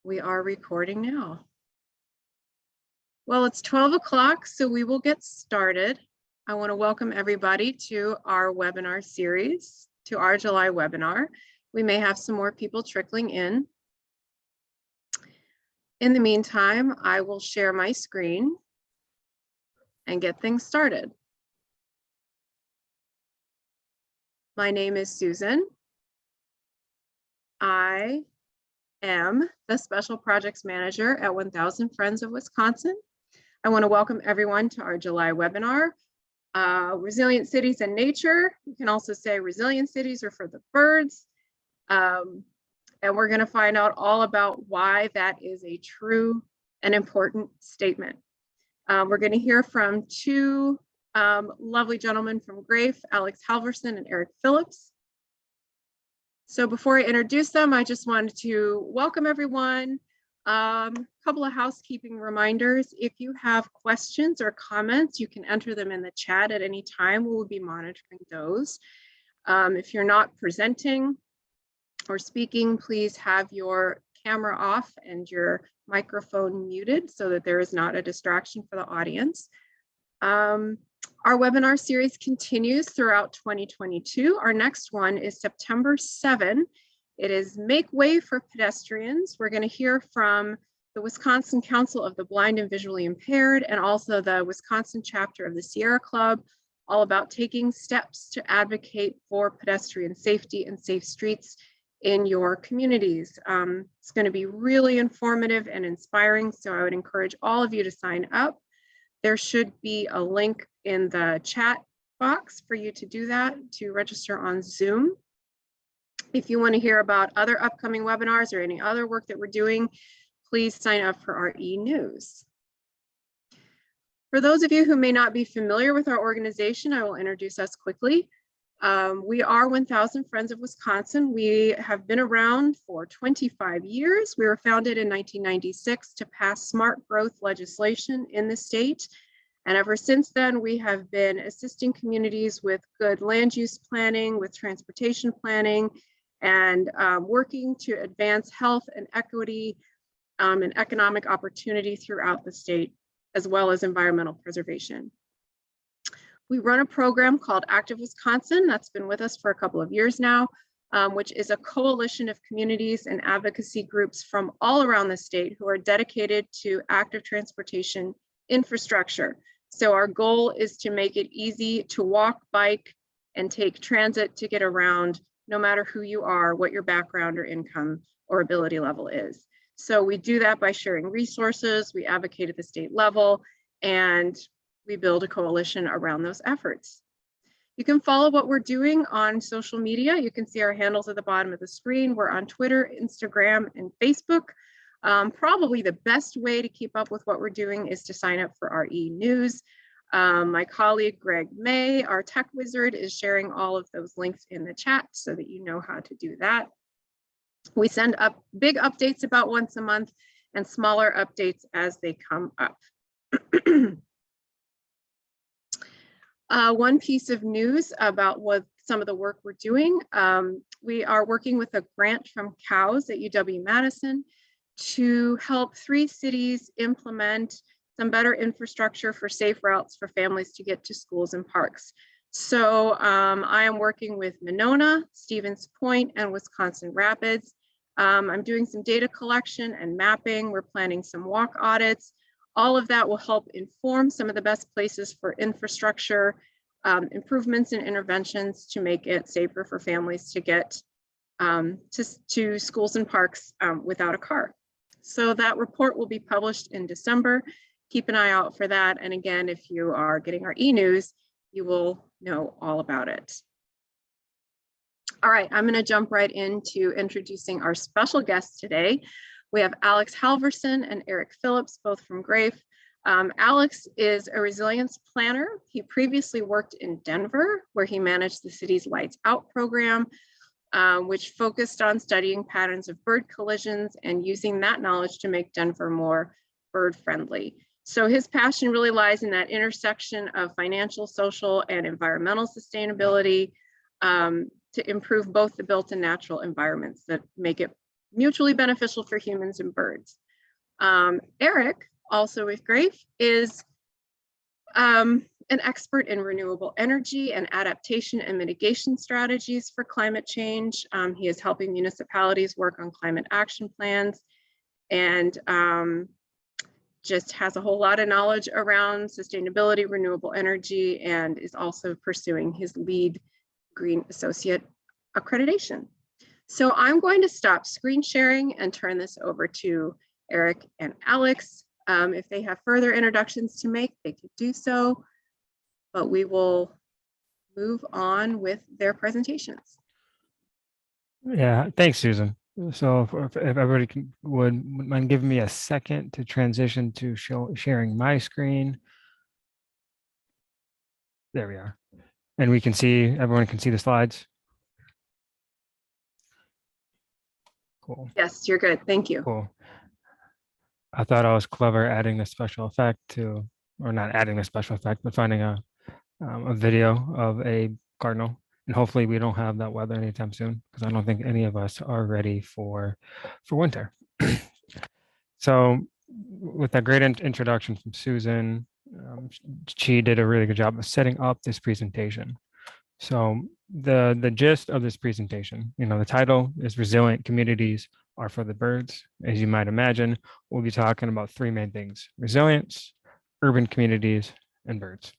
We are recording now. Well, it's 12 o'clock, so we will get started. I want to welcome everybody to our webinar series, to our July webinar. We may have some more people trickling in. In the meantime, I will share my screen and get things started. My name is Susan. I am the Special Projects Manager at 1000 Friends of Wisconsin. I want to welcome everyone to our July webinar, Resilient Cities and Nature. You can also say Resilient Cities are for the birds. And we're going to find out all about why that is a true and important statement. We're going to hear from two lovely gentlemen from Grafe, Alex Halverson and Eric Phillips. So before I introduce them, I just wanted to welcome everyone. A couple of housekeeping reminders. If you have questions or comments, you can enter them in the chat at any time. We will be monitoring those. If you're not presenting or speaking, please have your camera off and your microphone muted so that there is not a distraction for the audience. Our webinar series continues throughout 2022. Our next one is September 7. It is Make Way for Pedestrians. We're going to hear from the Wisconsin Council of the Blind and Visually Impaired and also the Wisconsin chapter of the Sierra Club, all about taking steps to advocate for pedestrian safety and safe streets in your communities. It's going to be really informative and inspiring, so I would encourage all of you to sign up. There should be a link in the chat box for you to do that, to register on Zoom. If you want to hear about other upcoming webinars or any other work that we're doing, please sign up for our e-news. For those of you who may not be familiar with our organization, I will introduce us quickly. We are 1000 Friends of Wisconsin. We have been around for 25 years. We were founded in 1996 to pass smart growth legislation in the state. And ever since then, we have been assisting communities with good land use planning, with transportation planning, and working to advance health and equity and economic opportunity throughout the state, as well as environmental preservation. We run a program called Active Wisconsin that's been with us for a couple of years now, which is a coalition of communities and advocacy groups from all around the state who are dedicated to active transportation infrastructure. So our goal is to make it easy to walk, bike, and take transit to get around, no matter who you are, what your background or income or ability level is. So we do that by sharing resources, we advocate at the state level, and we build a coalition around those efforts. You can follow what we're doing on social media. You can see our handles at the bottom of the screen. We're on Twitter, Instagram, and Facebook. Probably the best way to keep up with what we're doing is to sign up for our e-news. My colleague, Greg May, our tech wizard, is sharing all of those links in the chat so that you know how to do that. We send up big updates about once a month and smaller updates as they come up. One piece of news about what some of the work we're doing. We are working with a grant from COWS at UW-Madison to help 3 cities implement some better infrastructure for safe routes for families to get to schools and parks. So I am working with Monona, Stevens Point, and Wisconsin Rapids. I'm doing some data collection and mapping. We're planning some walk audits. All of that will help inform some of the best places for infrastructure improvements and interventions to make it safer for families to get to schools and parks without a car. So that report will be published in December. Keep an eye out for that. And again, if you are getting our e-news, you will know all about it. All right, I'm going to jump right into introducing our special guests today. We have Alex Halverson and Eric Phillips, both from Grafe. Alex is a resilience planner. He previously worked in Denver, where he managed the city's Lights Out program, which focused on studying patterns of bird collisions and using that knowledge to make Denver more bird friendly. So his passion really lies in that intersection of financial, social, and environmental sustainability to improve both the built and natural environments that make it mutually beneficial for humans and birds. Eric, also with Grafe, is an expert in renewable energy and adaptation and mitigation strategies for climate change. He is helping municipalities work on climate action plans, and just has a whole lot of knowledge around sustainability, renewable energy, and is also pursuing his LEED Green Associate accreditation. So I'm going to stop screen sharing and turn this over to Eric and Alex. If they have further introductions to make, they could do so, but we will move on with their presentations. Yeah, thanks, Susan. So if everybody would mind giving me a second to transition to sharing my screen. There we are. And we can see, everyone can see the slides. Cool. Yes, you're good. Thank you. Cool. I thought I was clever adding the special effect to, or not adding the special effect, but finding a video of a cardinal. And hopefully we don't have that weather anytime soon, because I don't think any of us are ready for winter. So with that great introduction from Susan, she did a really good job of setting up this presentation. So the gist of this presentation, the title is Resilient Communities Are for the Birds. As you might imagine, we'll be talking about three main things: resilience, urban communities, and birds.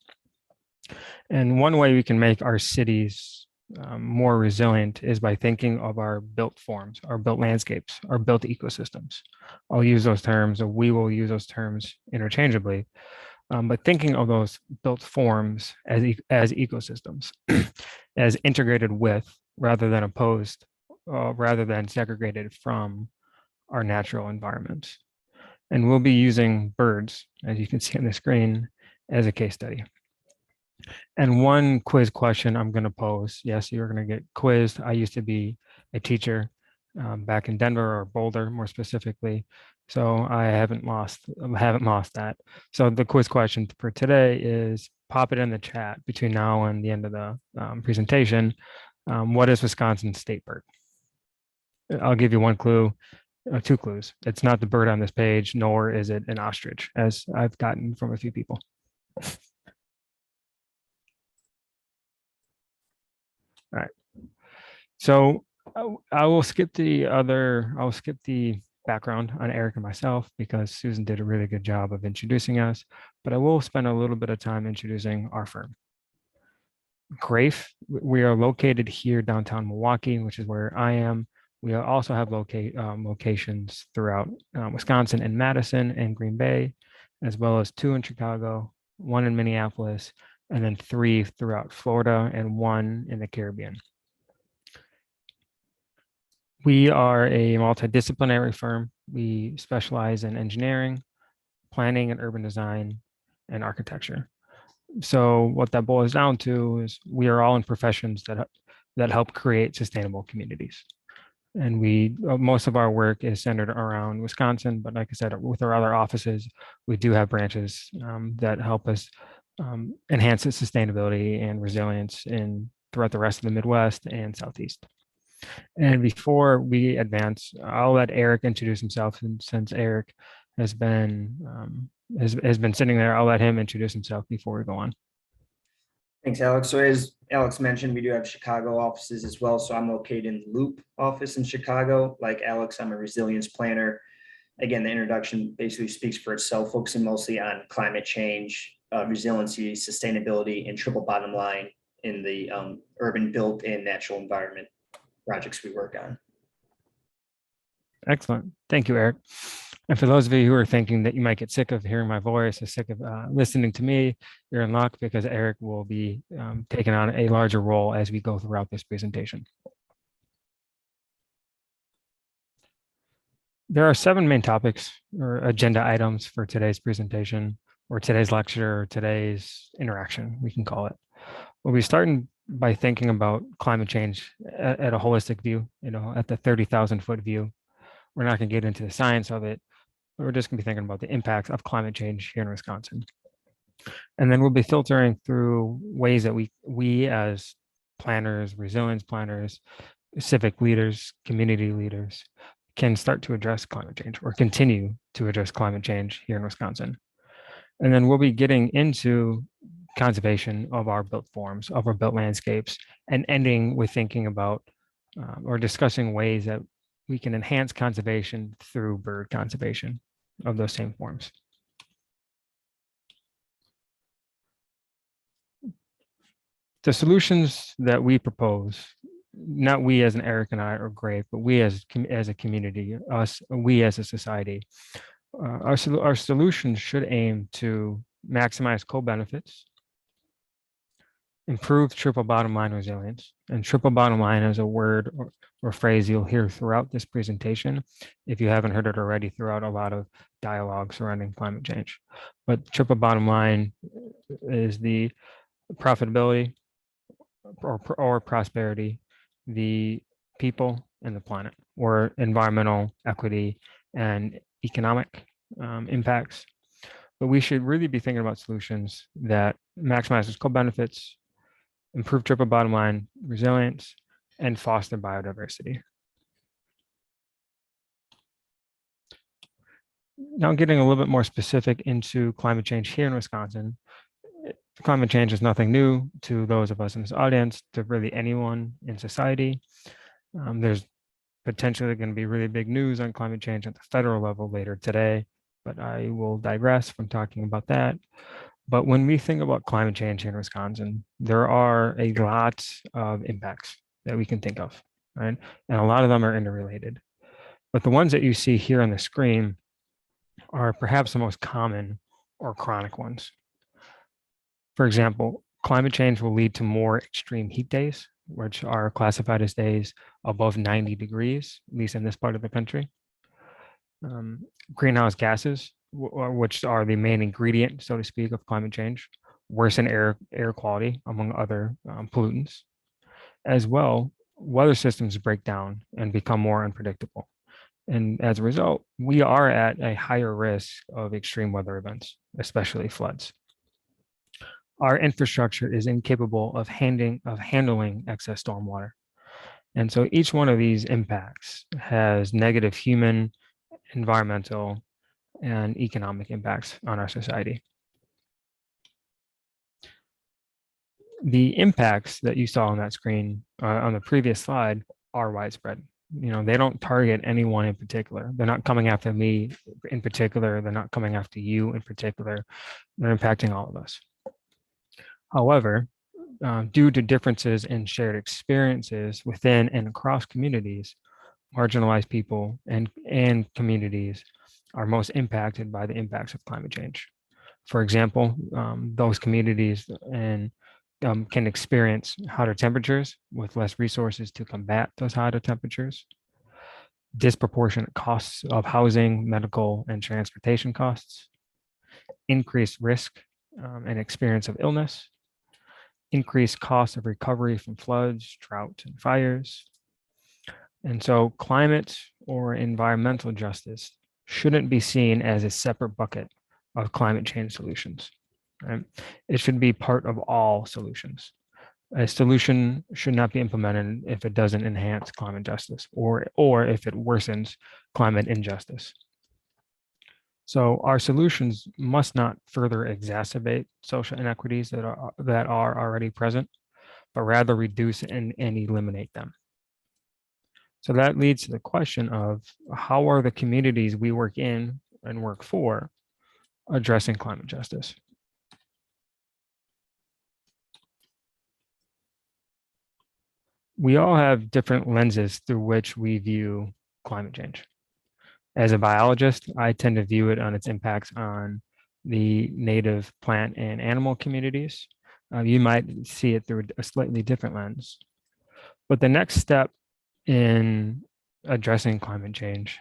And one way we can make our cities more resilient is by thinking of our built forms, our built landscapes, our built ecosystems. I'll use those terms, or we will use those terms interchangeably, but thinking of those built forms as ecosystems, as integrated with, rather than opposed, rather than segregated from our natural environments. And we'll be using birds, as you can see on the screen, as a case study. And one quiz question I'm going to pose. Yes, you're going to get quizzed. I used to be a teacher back in Denver, or Boulder more specifically. So I haven't lost that. So the quiz question for today is, pop it in the chat between now and the end of the presentation. What is Wisconsin's state bird? I'll give you one clue, two clues. It's not the bird on this page, nor is it an ostrich, as I've gotten from a few people. All right. So I will skip the background on Eric and myself, because Susan did a really good job of introducing us, but I will spend a little bit of time introducing our firm. Grafe, we are located here downtown Milwaukee, which is where I am. We also have locations throughout Wisconsin and Madison and Green Bay, as well as 2 in Chicago, 1 in Minneapolis, and then 3 throughout Florida and 1 in the Caribbean. We are a multidisciplinary firm. We specialize in engineering, planning and urban design, and architecture. So what that boils down to is we are all in professions that help create sustainable communities. And most of our work is centered around Wisconsin, but like I said, with our other offices, we do have branches that help us enhance the sustainability and resilience throughout the rest of the Midwest and Southeast. And before we advance, I'll let Eric introduce himself. And since Eric has been sitting there, I'll let him introduce himself before we go on. Thanks, Alex. So as Alex mentioned, we do have Chicago offices as well. So I'm located in the Loop office in Chicago. Like Alex, I'm a resilience planner. Again, the introduction basically speaks for itself, focusing mostly on climate change, resiliency, sustainability, and triple bottom line in the urban, built, and natural environment projects we work on. Excellent. Thank you, Eric. And for those of you who are thinking that you might get sick of hearing my voice or sick of listening to me, you're in luck, because Eric will be taking on a larger role as we go throughout this presentation. There are 7 main topics or agenda items for today's presentation, or today's lecture, or today's interaction, we can call it. We'll be starting by thinking about climate change at a holistic view, at the 30,000-foot view. We're not going to get into the science of it. We're just going to be thinking about the impacts of climate change here in Wisconsin. And then we'll be filtering through ways that we as planners, resilience planners, civic leaders, community leaders, can start to address climate change or continue to address climate change here in Wisconsin. And then we'll be getting into conservation of our built forms, of our built landscapes, and ending with thinking about or discussing ways that we can enhance conservation through bird conservation of those same forms. The solutions that we propose, not we as an Eric and I or Greg, but we as a community, we as a society, our solutions should aim to maximize co-benefits, improve triple bottom line resilience. And triple bottom line is a word or phrase you'll hear throughout this presentation, if you haven't heard it already throughout a lot of dialogue surrounding climate change. But triple bottom line is the profitability or prosperity, the people and the planet, or environmental equity and economic impacts. But we should really be thinking about solutions that maximizes co-benefits, improve triple bottom line resilience, and foster biodiversity. Now getting a little bit more specific into climate change here in Wisconsin. Climate change is nothing new to those of us in this audience, to really anyone in society. There's potentially going to be really big news on climate change at the federal level later today, but I will digress from talking about that. But when we think about climate change here in Wisconsin, there are a lot of impacts that we can think of, right? And a lot of them are interrelated. But the ones that you see here on the screen are perhaps the most common or chronic ones. For example, climate change will lead to more extreme heat days, which are classified as days above 90 degrees, at least in this part of the country. Greenhouse gases, which are the main ingredient, so to speak, of climate change, worsen air quality, among other pollutants. As well, weather systems break down and become more unpredictable. And as a result, we are at a higher risk of extreme weather events, especially floods. Our infrastructure is incapable of handling excess stormwater. And so each one of these impacts has negative human, environmental, and economic impacts on our society. The impacts that you saw on that screen on the previous slide are widespread. You know, they don't target anyone in particular. They're not coming after me in particular. They're not coming after you in particular. They're impacting all of us. However, due to differences in shared experiences within and across communities, marginalized people and communities are most impacted by the impacts of climate change. For example, those communities can experience hotter temperatures with less resources to combat those hotter temperatures, disproportionate costs of housing, medical, and transportation costs, increased risk and experience of illness, increased costs of recovery from floods, drought, and fires. And so climate or environmental justice shouldn't be seen as a separate bucket of climate change solutions. Right? It should be part of all solutions. A solution should not be implemented if it doesn't enhance climate justice or if it worsens climate injustice. So our solutions must not further exacerbate social inequities that are already present, but rather reduce and eliminate them. So that leads to the question of how are the communities we work in and work for addressing climate justice? We all have different lenses through which we view climate change. As a biologist, I tend to view it on its impacts on the native plant and animal communities. You might see it through a slightly different lens. But the next step in addressing climate change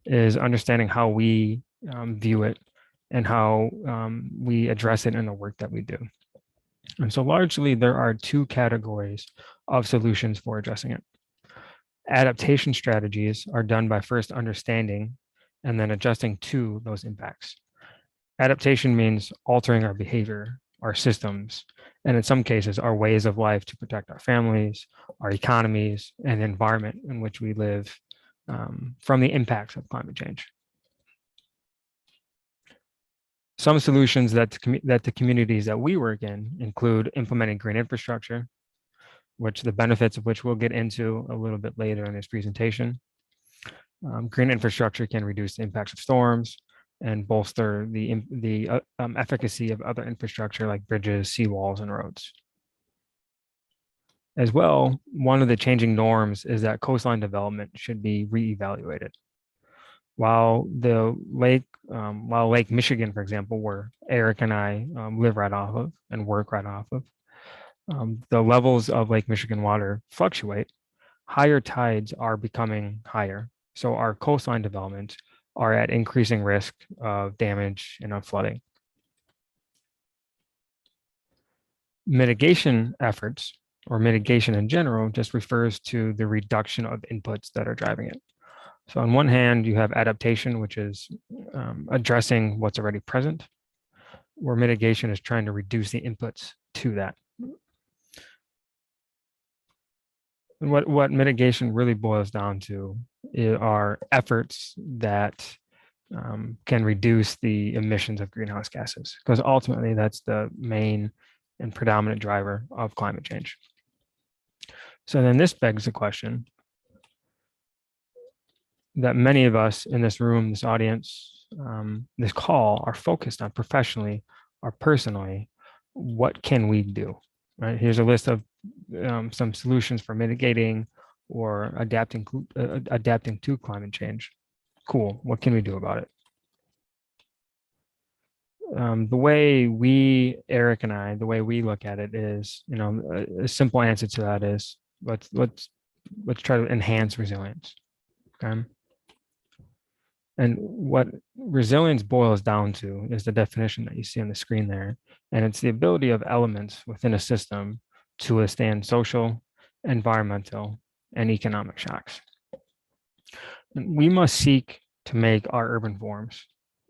is understanding how we view it and how we address it in the work that we do. And so largely there are two categories of solutions for addressing it. Adaptation strategies are done by first understanding and then adjusting to those impacts. Adaptation means altering our behavior, our systems, and in some cases, our ways of life to protect our families, our economies, and the environment in which we live, from the impacts of climate change. Some solutions that the communities that we work in include implementing green infrastructure, which the benefits of which we'll get into a little bit later in this presentation. Green infrastructure can reduce the impacts of storms and bolster the efficacy of other infrastructure like bridges, seawalls, and roads. As well, one of the changing norms is that coastline development should be reevaluated. While Lake Michigan, for example, where Eric and I live right off of and work right off of, the levels of Lake Michigan water fluctuate, higher tides are becoming higher. So our coastline developments are at increasing risk of damage and of flooding. Mitigation efforts, or mitigation in general, just refers to the reduction of inputs that are driving it. So on one hand, you have adaptation, which is addressing what's already present, where mitigation is trying to reduce the inputs to that. And what mitigation really boils down to are efforts that can reduce the emissions of greenhouse gases, because ultimately that's the main and predominant driver of climate change. So then this begs the question that many of us in this room, this audience, this call are focused on professionally or personally. What can we do? Right? Here's a list of some solutions for mitigating or adapting to climate change. Cool. What can we do about it? The way Eric and I, the way we look at it is, a simple answer to that is let's try to enhance resilience. Okay. And what resilience boils down to is the definition that you see on the screen there. And it's the ability of elements within a system to withstand social, environmental, and economic shocks. And we must seek to make our urban forms,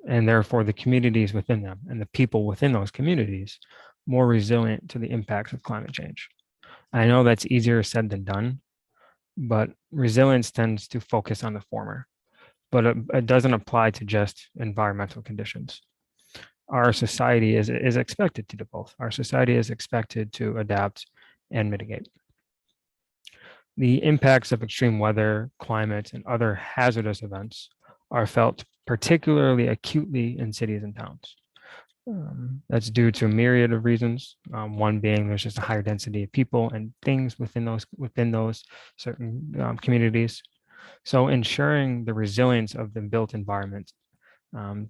and therefore the communities within them and the people within those communities, more resilient to the impacts of climate change. I know that's easier said than done, but resilience tends to focus on the former, but it doesn't apply to just environmental conditions. Our society is expected to do both. Our society is expected to adapt and mitigate. The impacts of extreme weather, climate, and other hazardous events are felt particularly acutely in cities and towns. That's due to a myriad of reasons. One being there's just a higher density of people and things within those certain communities. So ensuring the resilience of the built environment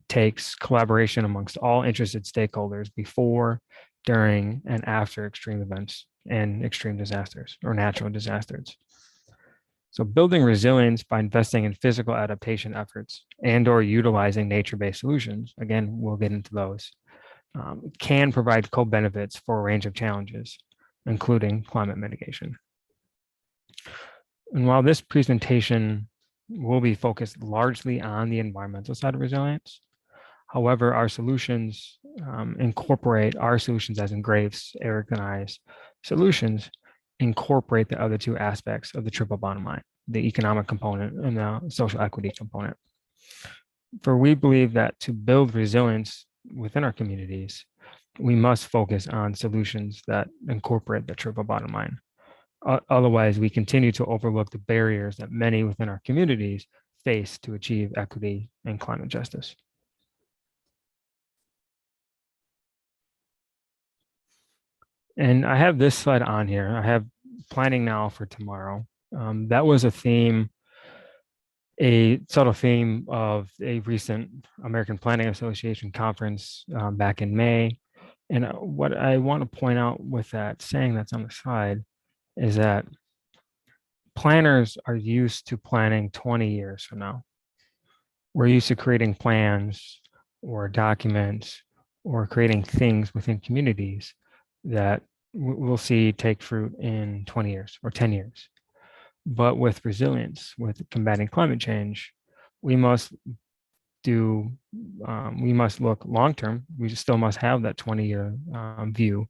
takes collaboration amongst all interested stakeholders before, during, and after extreme events and extreme disasters or natural disasters. So building resilience by investing in physical adaptation efforts and or utilizing nature-based solutions, again, we'll get into those, can provide co-benefits for a range of challenges, including climate mitigation. And while this presentation will be focused largely on the environmental side of resilience, however, our solutions as in Graves, Eric and I's solutions, incorporate the other two aspects of the triple bottom line, the economic component and the social equity component. For we believe that to build resilience within our communities, we must focus on solutions that incorporate the triple bottom line. Otherwise, we continue to overlook the barriers that many within our communities face to achieve equity and climate justice. And I have this slide on here. I have planning now for tomorrow. That was a subtle theme of a recent American Planning Association conference back in May. And what I want to point out with that saying that's on the slide is that planners are used to planning 20 years from now. We're used to creating plans or documents or creating things within communities that we'll see take fruit in 20 years or 10 years. But with resilience, with combating climate change, we must look long-term. We still must have that 20-year view,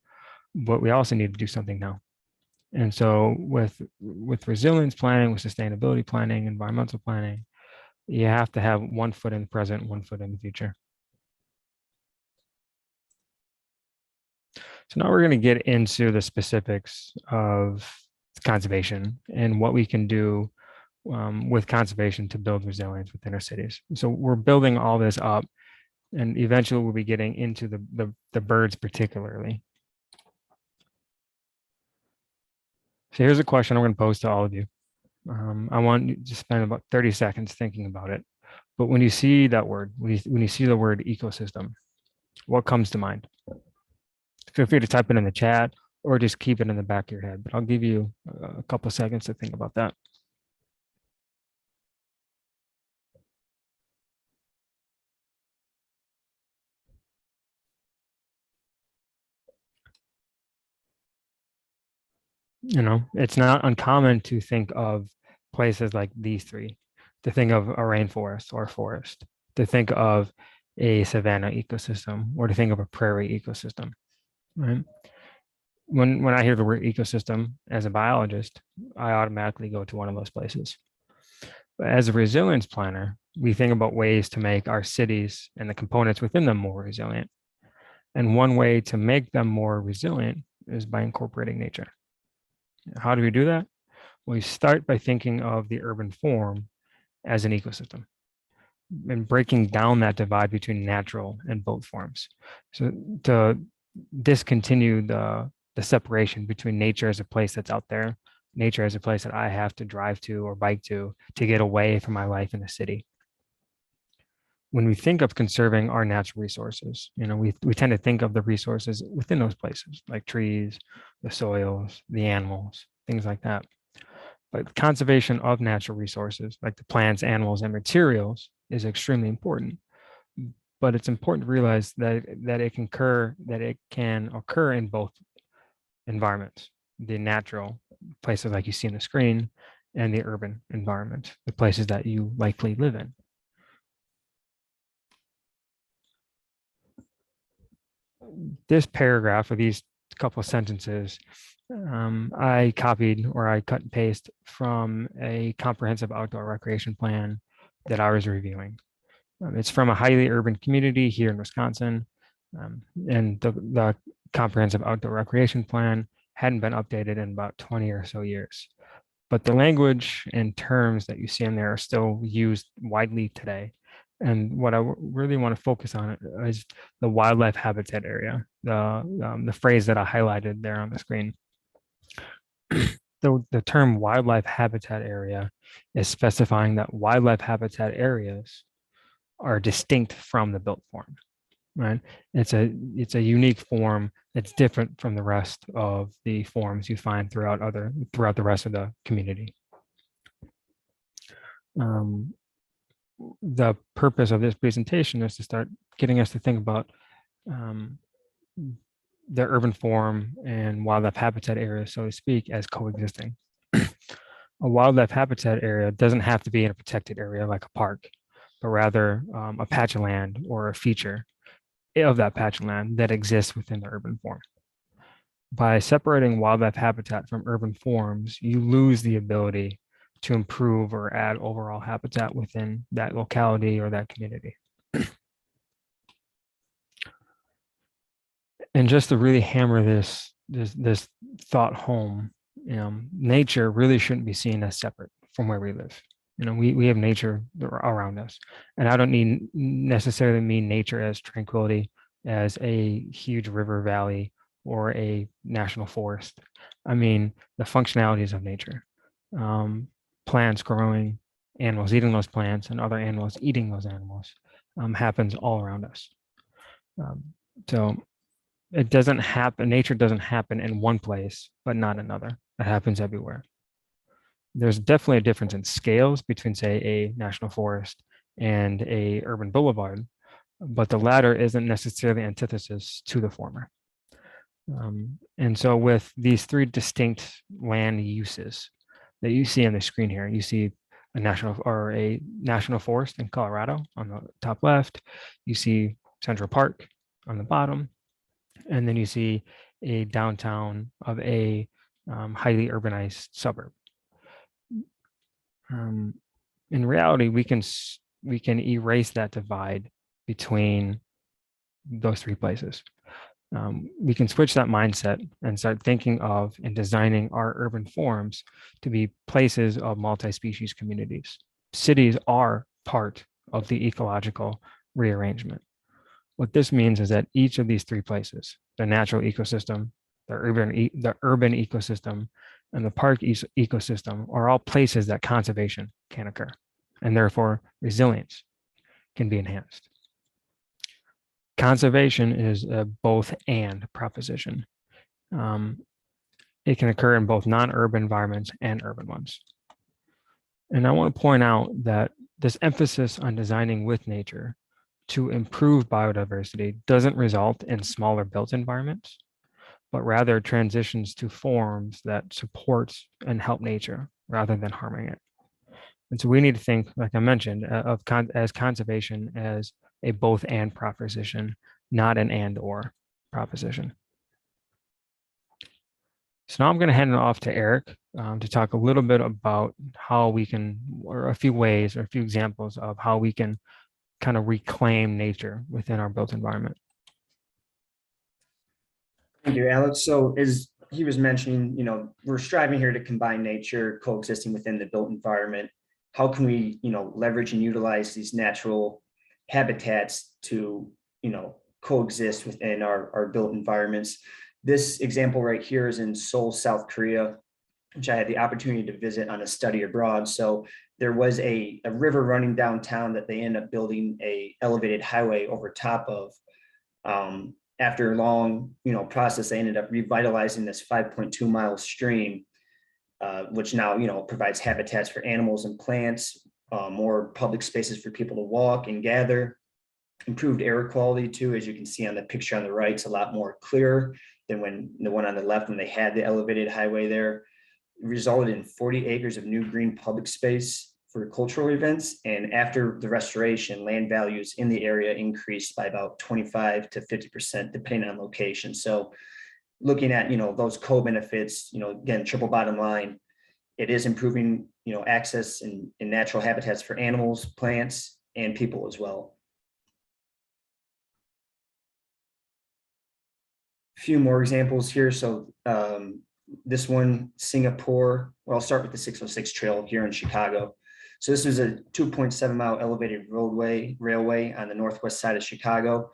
but we also need to do something now. And so with resilience planning, with sustainability planning, environmental planning, you have to have one foot in the present, one foot in the future. So now we're going to get into the specifics of conservation and what we can do with conservation to build resilience within our cities. So we're building all this up, and eventually we'll be getting into the birds particularly. So here's a question I'm going to pose to all of you. I want you to spend about 30 seconds thinking about it. But when you see that word, when you see the word ecosystem, what comes to mind? Feel free to type it in the chat or just keep it in the back of your head. But I'll give you a couple seconds to think about that. You know, it's not uncommon to think of places like these three, to think of a rainforest or forest, to think of a savanna ecosystem, or to think of a prairie ecosystem, right? When I hear the word ecosystem as a biologist, I automatically go to one of those places. But as a resilience planner, we think about ways to make our cities and the components within them more resilient. And one way to make them more resilient is by incorporating nature. How do we do that? We start by thinking of the urban form as an ecosystem and breaking down that divide between natural and built forms. So to discontinue the separation between nature as a place that's out there, nature as a place that I have to drive to or bike to get away from my life in the city. When we think of conserving our natural resources, you know, we tend to think of the resources within those places, like trees, the soils, the animals, things like that. But conservation of natural resources, like the plants, animals, and materials, is extremely important. But it's important to realize that it can occur in both environments: the natural places like you see on the screen, and the urban environment, the places that you likely live in. This paragraph, or these couple of sentences, I copied or I cut and paste from a comprehensive outdoor recreation plan that I was reviewing. It's from a highly urban community here in Wisconsin, and the comprehensive outdoor recreation plan hadn't been updated in about 20 or so years. But the language and terms that you see in there are still used widely today. And what I really want to focus on is the wildlife habitat area, the phrase that I highlighted there on the screen. The term wildlife habitat area is specifying that wildlife habitat areas are distinct from the built form, right? It's a unique form that's different from the rest of the forms you find throughout the rest of the community. The purpose of this presentation is to start getting us to think about the urban form and wildlife habitat area, so to speak, as coexisting. A wildlife habitat area doesn't have to be in a protected area like a park, but rather a patch of land or a feature of that patch of land that exists within the urban form. By separating wildlife habitat from urban forms, you lose the ability to improve or add overall habitat within that locality or that community. And just to really hammer this thought home, nature really shouldn't be seen as separate from where we live. We have nature around us, and I don't necessarily mean nature as tranquility, as a huge river valley or a national forest. I mean the functionalities of nature, plants growing, animals eating those plants, and other animals eating those animals, happens all around us. So it doesn't happen, nature doesn't happen in one place, but not another. It happens everywhere. There's definitely a difference in scales between, say, a national forest and a urban boulevard, but the latter isn't necessarily antithesis to the former. And so with these three distinct land uses that you see on the screen here, you see a national forest in Colorado on the top left, you see Central Park on the bottom, and then you see a downtown of a highly urbanized suburb. In reality, we can erase that divide between those three places. We can switch that mindset and start thinking of and designing our urban forms to be places of multi-species communities. Cities are part of the ecological rearrangement. What this means is that each of these three places, the natural ecosystem, the urban ecosystem, and the park ecosystem, are all places that conservation can occur, and therefore resilience can be enhanced. Conservation is a both and proposition. It can occur in both non-urban environments and urban ones. And I want to point out that this emphasis on designing with nature to improve biodiversity doesn't result in smaller built environments, but rather transitions to forms that support and help nature rather than harming it. And so we need to think, like I mentioned, as conservation as a both and proposition, not an and or proposition. So now I'm going to hand it off to Eric to talk a little bit about how we can, or a few ways or a few examples of how we can kind of reclaim nature within our built environment. Thank you, Alex. So as he was mentioning, we're striving here to combine nature coexisting within the built environment. How can we, leverage and utilize these natural habitats to, coexist within our built environments? This example right here is in Seoul, South Korea, which I had the opportunity to visit on a study abroad. So there was a river running downtown that they ended up building a elevated highway over top of. After a long, process, they ended up revitalizing this 5.2 mile stream, which now, provides habitats for animals and plants, more public spaces for people to walk and gather, improved air quality too. As you can see on the picture on the right, it's a lot more clear than when the one on the left, when they had the elevated highway there. It resulted in 40 acres of new green public space for cultural events. And after the restoration, land values in the area increased by about 25 to 50%, depending on location. So looking at, those co-benefits, again, triple bottom line, it is improving, access in natural habitats for animals, plants, and people as well. A few more examples here. So this one, Singapore, well, I'll start with the 606 trail here in Chicago. So this is a 2.7 mile elevated railway on the northwest side of Chicago.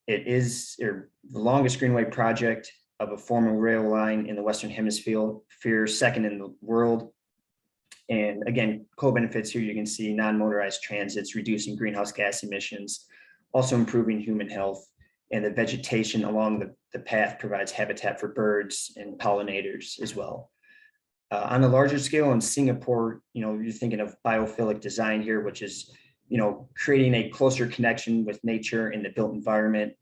It is the longest greenway project of a former rail line in the Western Hemisphere, second in the world. And again, co-benefits here, you can see non-motorized transits, reducing greenhouse gas emissions, also improving human health, and the vegetation along the path provides habitat for birds and pollinators as well. On a larger scale in Singapore, you're thinking of biophilic design here, which is, creating a closer connection with nature in the built environment.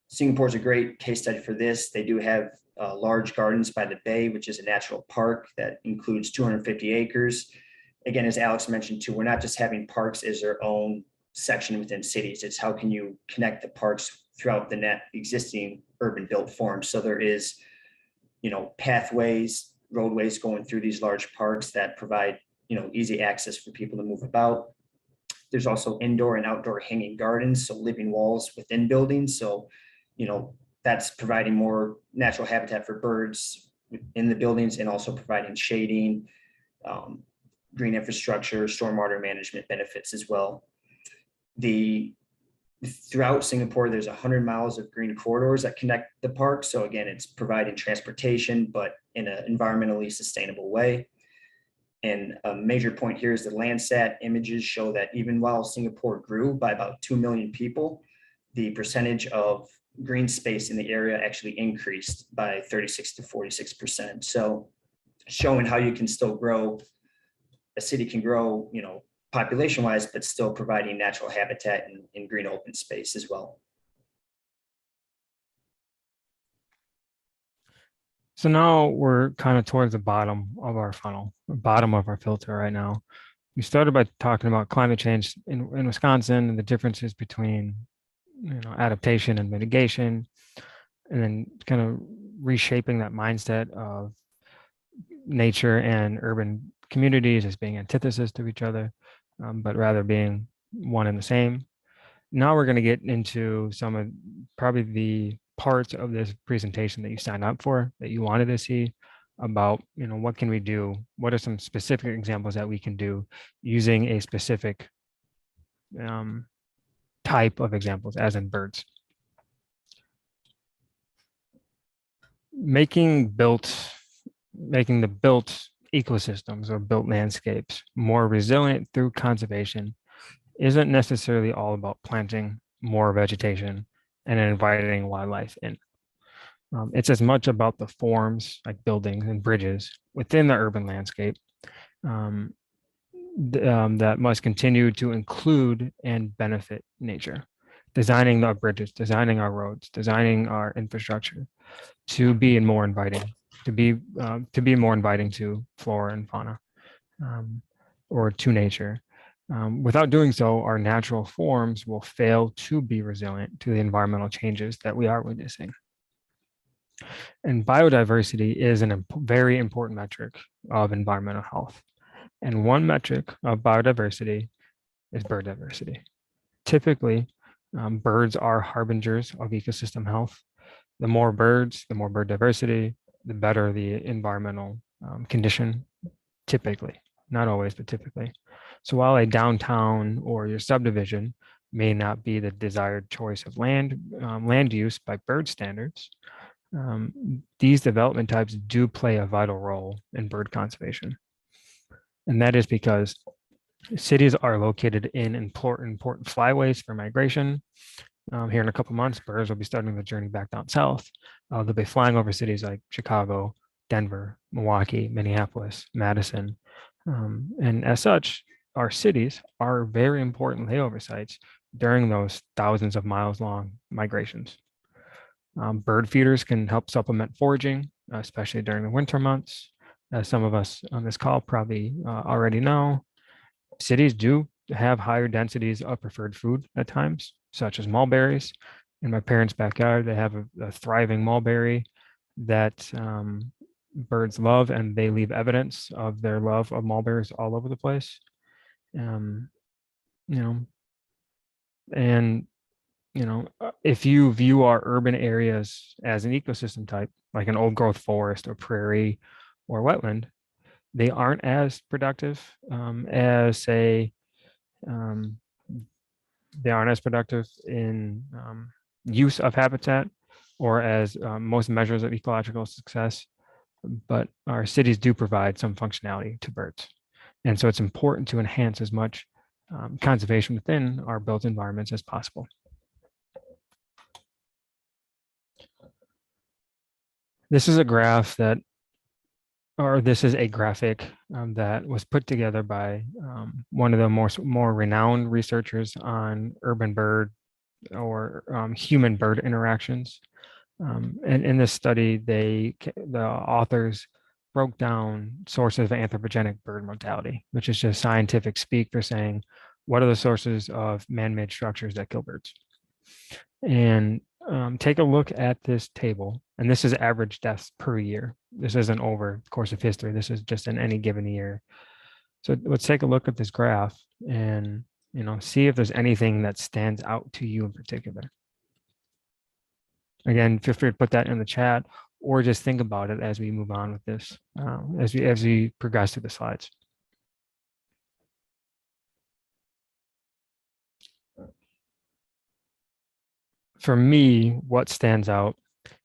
Singapore is a great case study for this. They do have large gardens by the bay, which is a natural park that includes 250 acres. Again, as Alex mentioned too, we're not just having parks as their own section within cities. It's how can you connect the parks throughout the existing urban built forms. So there is, pathways, roadways going through these large parks that provide, easy access for people to move about. There's also indoor and outdoor hanging gardens, so living walls within buildings. So, that's providing more natural habitat for birds in the buildings and also providing shading, green infrastructure, stormwater management benefits as well. Throughout Singapore, there's 100 miles of green corridors that connect the park. So again, it's providing transportation, but in an environmentally sustainable way. And a major point here is the Landsat images show that even while Singapore grew by about 2 million people, the percentage of green space in the area actually increased by 36 to 46%. So showing how you can still grow, a city can grow, population wise, but still providing natural habitat and green open space as well. So now we're kind of towards the bottom of our funnel, the bottom of our filter right now. We started by talking about climate change in Wisconsin and the differences between adaptation and mitigation, and then kind of reshaping that mindset of nature and urban communities as being antithesis to each other, but rather being one and the same. Now we're going to get into some of probably the parts of this presentation that you signed up for, that you wanted to see about, what can we do? What are some specific examples that we can do using a specific type of examples, as in birds. Making the built ecosystems or built landscapes more resilient through conservation isn't necessarily all about planting more vegetation and inviting wildlife in. It's as much about the forms, like buildings and bridges within the urban landscape, that must continue to include and benefit nature. Designing our bridges, designing our roads, designing our infrastructure to be more inviting, to be more inviting to flora and fauna, or to nature. Without doing so, our natural forms will fail to be resilient to the environmental changes that we are witnessing. And biodiversity is a very important metric of environmental health. And one metric of biodiversity is bird diversity. Typically, birds are harbingers of ecosystem health. The more birds, the more bird diversity, the better the environmental condition, typically, not always, but typically. So while a downtown or your subdivision may not be the desired choice of land use by bird standards, these development types do play a vital role in bird conservation. And that is because cities are located in important flyways for migration. Here in a couple months, birds will be starting the journey back down south. They'll be flying over cities like Chicago, Denver, Milwaukee, Minneapolis, Madison. And as such, our cities are very important layover sites during those thousands of miles long migrations. Bird feeders can help supplement foraging, especially during the winter months. As some of us on this call probably already know, cities do have higher densities of preferred food at times, such as mulberries. In my parents' backyard, they have a thriving mulberry that birds love, and they leave evidence of their love of mulberries all over the place. If you view our urban areas as an ecosystem type, like an old growth forest or prairie or wetland, they aren't as productive as, say, they aren't as productive in use of habitat or as most measures of ecological success, but our cities do provide some functionality to birds. And so it's important to enhance as much conservation within our built environments as possible. This is a graph that, or this is a graphic that was put together by one of the more renowned researchers on urban bird or human bird interactions. And in this study, the authors broke down sources of anthropogenic bird mortality, which is just scientific speak for saying, what are the sources of man-made structures that kill birds? And take a look at this table, and this is average deaths per year. This isn't over the course of history. This is just in any given year. So let's take a look at this graph and see if there's anything that stands out to you in particular. Again, feel free to put that in the chat or just think about it as we move on with this, as we progress through the slides. For me, what stands out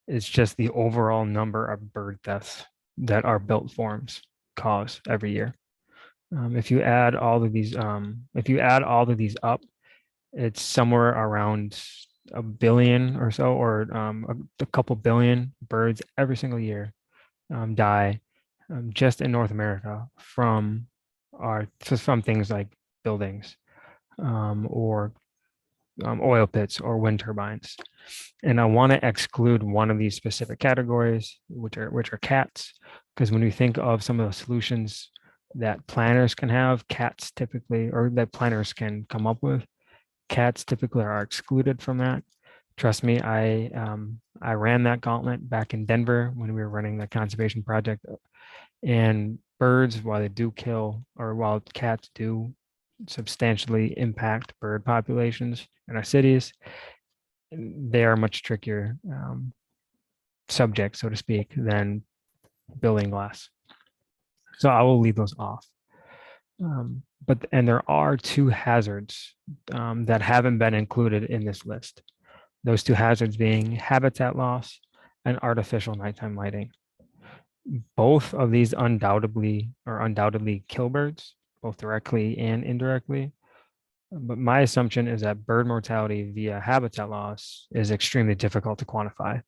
is just the overall number of bird deaths that our built forms cause every year. If you add all of these, up, it's somewhere around 1 billion or so, or a couple billion birds every single year die just in North America from things like buildings or oil pits or wind turbines. And I want to exclude one of these specific categories, which are cats, because when we think of some of the solutions that planners can have, cats typically, or that planners can come up with, cats typically are excluded from that. Trust me, I I ran that gauntlet back in Denver when we were running the conservation project. And birds, while they do kill, or while cats do substantially impact bird populations in our cities, they are much trickier subject, so to speak, than building glass. So I will leave those off. And there are two hazards that haven't been included in this list. Those two hazards being habitat loss and artificial nighttime lighting. Both of these undoubtedly kill birds, both directly and indirectly. But my assumption is that bird mortality via habitat loss is extremely difficult to quantify,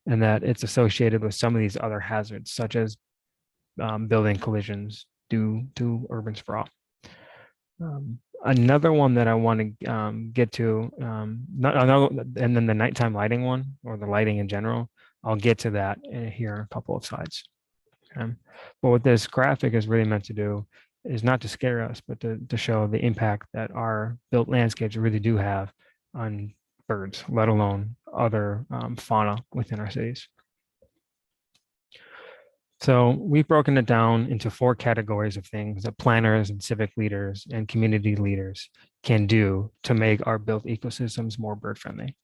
and that it's associated with some of these other hazards, such as building collisions due to urban sprawl. Another one that I want to get to, and then the nighttime lighting one, or the lighting in general, I'll get to that here in a couple of slides. But what this graphic is really meant to do is not to scare us, but to show the impact that our built landscapes really do have on birds, let alone other fauna within our cities. So we've broken it down into 4 categories of things that planners and civic leaders and community leaders can do to make our built ecosystems more bird friendly.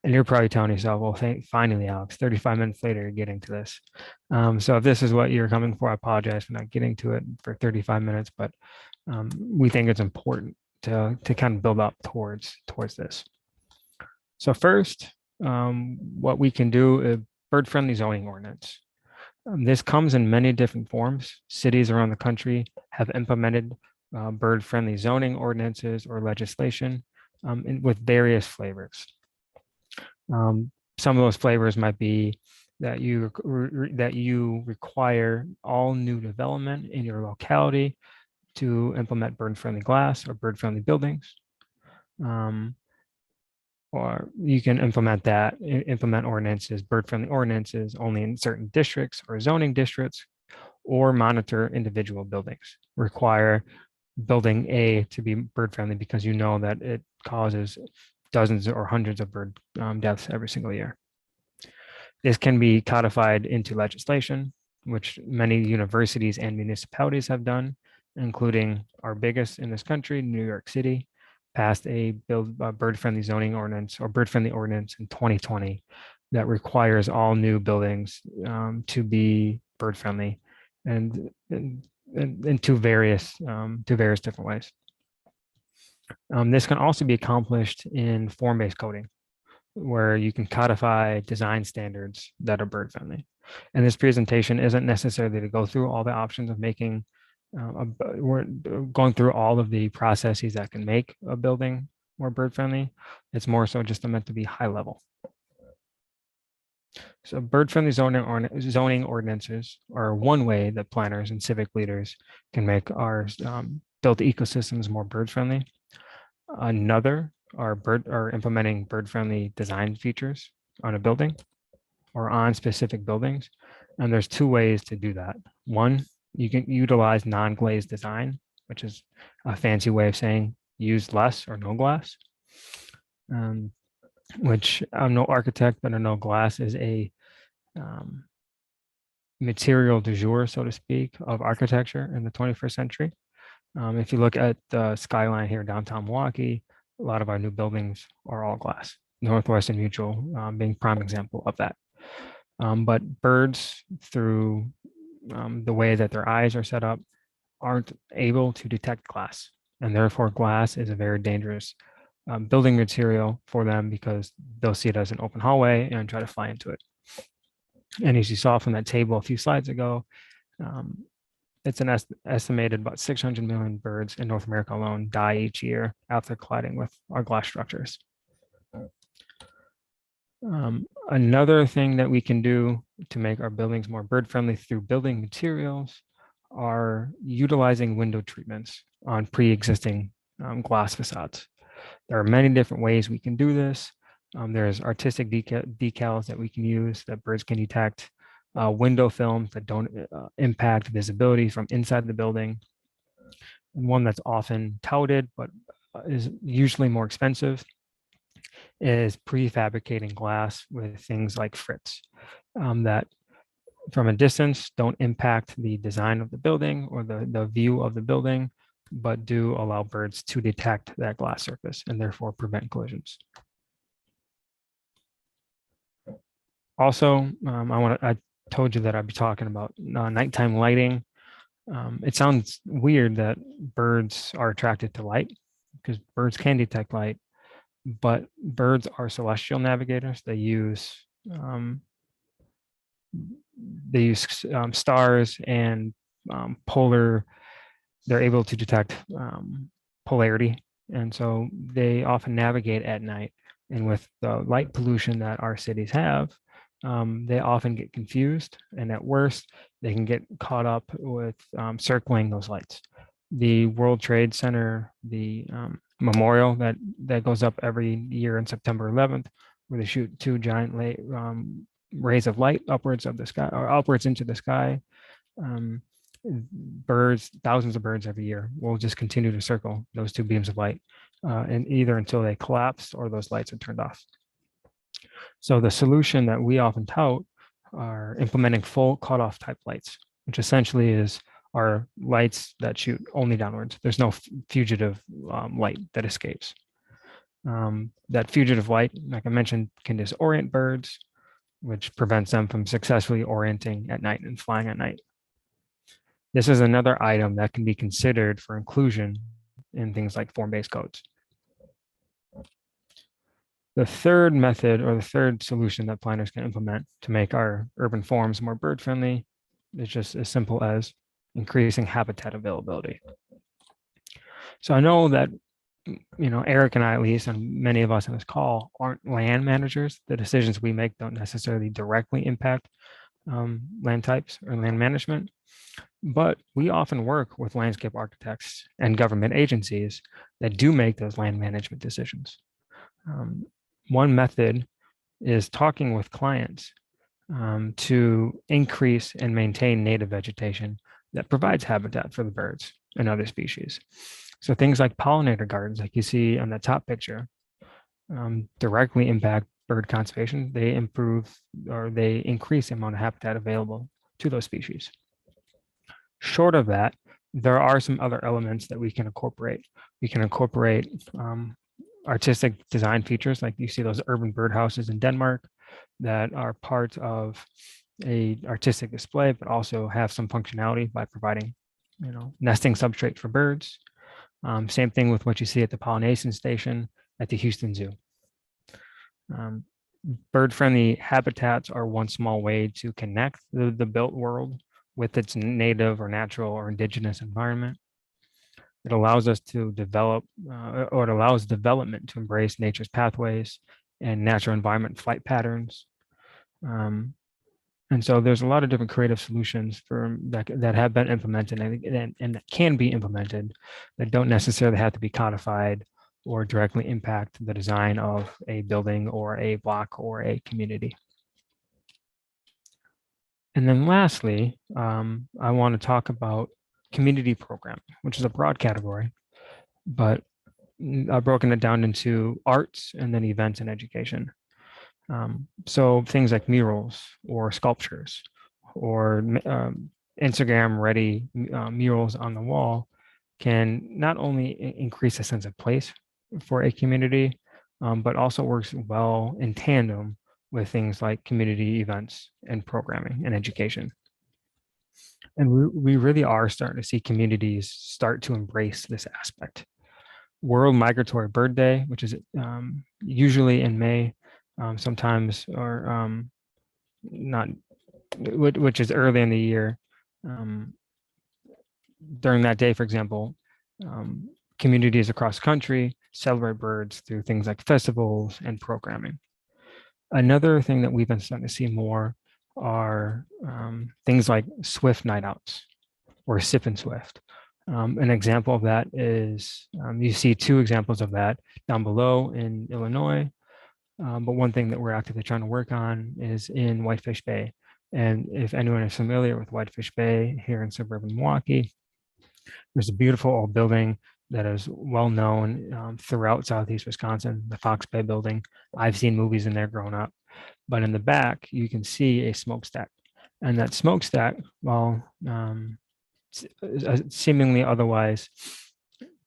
And you're probably telling yourself, well, finally, Alex, 35 minutes later, you're getting to this. So if this is what you're coming for, I apologize for not getting to it for 35 minutes, but we think it's important to kind of build up towards this. So first, what we can do is bird friendly zoning ordinance. This comes in many different forms. Cities around the country have implemented bird-friendly zoning ordinances or legislation with various flavors. Some of those flavors might be that you require all new development in your locality to implement bird-friendly glass or bird-friendly buildings. Or you can implement ordinances, bird-friendly ordinances only in certain districts or zoning districts, or monitor individual buildings. Require building A to be bird-friendly because you know that it causes dozens or hundreds of bird deaths every single year. This can be codified into legislation, which many universities and municipalities have done, including our biggest in this country, New York City, passed a bird-friendly zoning ordinance or bird-friendly ordinance in 2020 that requires all new buildings to be bird-friendly, and in two various different ways. This can also be accomplished in form-based coding, where you can codify design standards that are bird-friendly. And this presentation isn't necessarily to go through all the options of making we're going through all of the processes that can make a building more bird friendly. It's more so just meant to be high level. So bird friendly zoning ordinances are one way that planners and civic leaders can make our built ecosystems more bird friendly. Another are implementing bird friendly design features on a building or on specific buildings. And there's 2 ways to do that. One, you can utilize non-glazed design, which is a fancy way of saying use less or no glass, which I'm no architect, but I know glass is a material du jour, so to speak, of architecture in the 21st century. If you look at the skyline here downtown Milwaukee, a lot of our new buildings are all glass. Northwestern Mutual being prime example of that. But birds, through the way that their eyes are set up, aren't able to detect glass. And therefore, glass is a very dangerous building material for them because they'll see it as an open hallway and try to fly into it. And as you saw from that table a few slides ago, it's an estimated about 600 million birds in North America alone die each year after colliding with our glass structures. Another thing that we can do to make our buildings more bird friendly through building materials are utilizing window treatments on pre-existing glass facades. There are many different ways we can do this. There's artistic decals that we can use that birds can detect, window films that don't impact visibility from inside the building. And one that's often touted but is usually more expensive is prefabricating glass with things like frits that from a distance don't impact the design of the building or the view of the building, but do allow birds to detect that glass surface and therefore prevent collisions. Also, I told you that I'd be talking about nighttime lighting. It sounds weird that birds are attracted to light because birds can detect light, but birds are celestial navigators. They use stars and polar. They're able to detect polarity, and so they often navigate at night. And with the light pollution that our cities have, they often get confused, and at worst, they can get caught up with circling those lights. The World Trade Center, the memorial that goes up every year on September 11th, where they shoot two giant rays of light upwards of the sky or upwards into the sky. Birds, thousands of birds every year will just continue to circle those two beams of light, and either until they collapse or those lights are turned off. So the solution that we often tout are implementing full cutoff type lights, which essentially is our lights that shoot only downwards. There's no fugitive light that escapes. That fugitive light, like I mentioned, can disorient birds, which prevents them from successfully orienting at night and flying at night. This is another item that can be considered for inclusion in things like form-based codes. The third method or the third solution that planners can implement to make our urban forms more bird-friendly is just as simple as increasing habitat availability. So I know that, Eric and I, at least, and many of us on this call aren't land managers. The decisions we make don't necessarily directly impact land types or land management. But we often work with landscape architects and government agencies that do make those land management decisions. One method is talking with clients to increase and maintain native vegetation that provides habitat for the birds and other species. So things like pollinator gardens, like you see on the top picture, directly impact bird conservation. They improve or they increase the amount of habitat available to those species. Short of that, there are some other elements that we can incorporate. We can incorporate artistic design features, like you see those urban birdhouses in Denmark that are part of a artistic display, but also have some functionality by providing, nesting substrate for birds. Same thing with what you see at the pollination station at the Houston Zoo. Bird-friendly habitats are one small way to connect the built world with its native or natural or indigenous environment. It allows us to develop, or it allows development to embrace nature's pathways and natural environment flight patterns. And so there's a lot of different creative solutions that have been implemented and that can be implemented that don't necessarily have to be codified or directly impact the design of a building or a block or a community. And then lastly, I want to talk about community programming, which is a broad category, but I've broken it down into arts and then events and education. So things like murals or sculptures or Instagram ready murals on the wall can not only increase a sense of place for a community, but also works well in tandem with things like community events and programming and education. And we really are starting to see communities start to embrace this aspect. World Migratory Bird Day, which is usually in May, sometimes or not, which is early in the year. During that day, for example, communities across the country celebrate birds through things like festivals and programming. Another thing that we've been starting to see more are things like Swift night outs or Sip and Swift. An example of that is, you see two examples of that down below in Illinois. But one thing that we're actively trying to work on is in Whitefish Bay. And if anyone is familiar with Whitefish Bay here in suburban Milwaukee, there's a beautiful old building that is well known throughout Southeast Wisconsin, the Fox Bay building. I've seen movies in there growing up, but in the back, you can see a smokestack. And that smokestack, while seemingly otherwise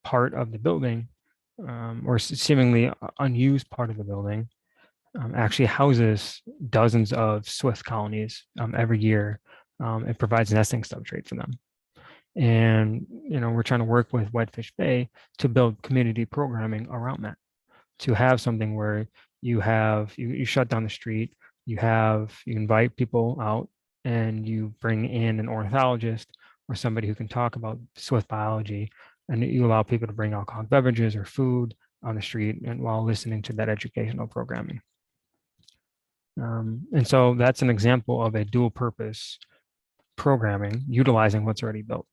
part of the building, or seemingly unused part of the building, actually houses dozens of swift colonies every year. It provides nesting substrate for them. And, we're trying to work with Whitefish Bay to build community programming around that, to have something where you shut down the street, you invite people out and you bring in an ornithologist or somebody who can talk about swift biology, and you allow people to bring alcoholic beverages or food on the street and while listening to that educational programming. And so that's an example of a dual purpose programming utilizing what's already built.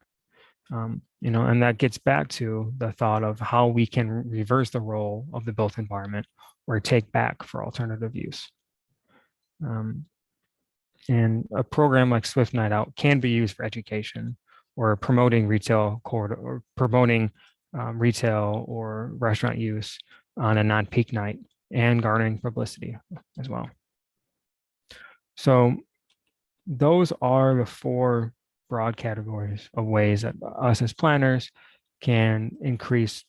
And that gets back to the thought of how we can reverse the role of the built environment or take back for alternative use. And a program like Swift Night Out can be used for education or promoting retail corridor or promoting retail or restaurant use on a non-peak night and garnering publicity as well. So those are the 4 broad categories of ways that us as planners can increase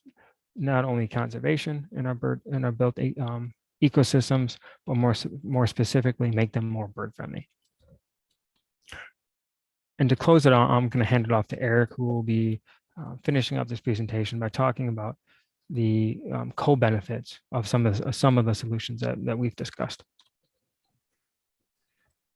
not only conservation in our built ecosystems, but more specifically make them more bird friendly. And to close it out, I'm going to hand it off to Eric, who will be finishing up this presentation by talking about the co-benefits of some of the solutions that we've discussed.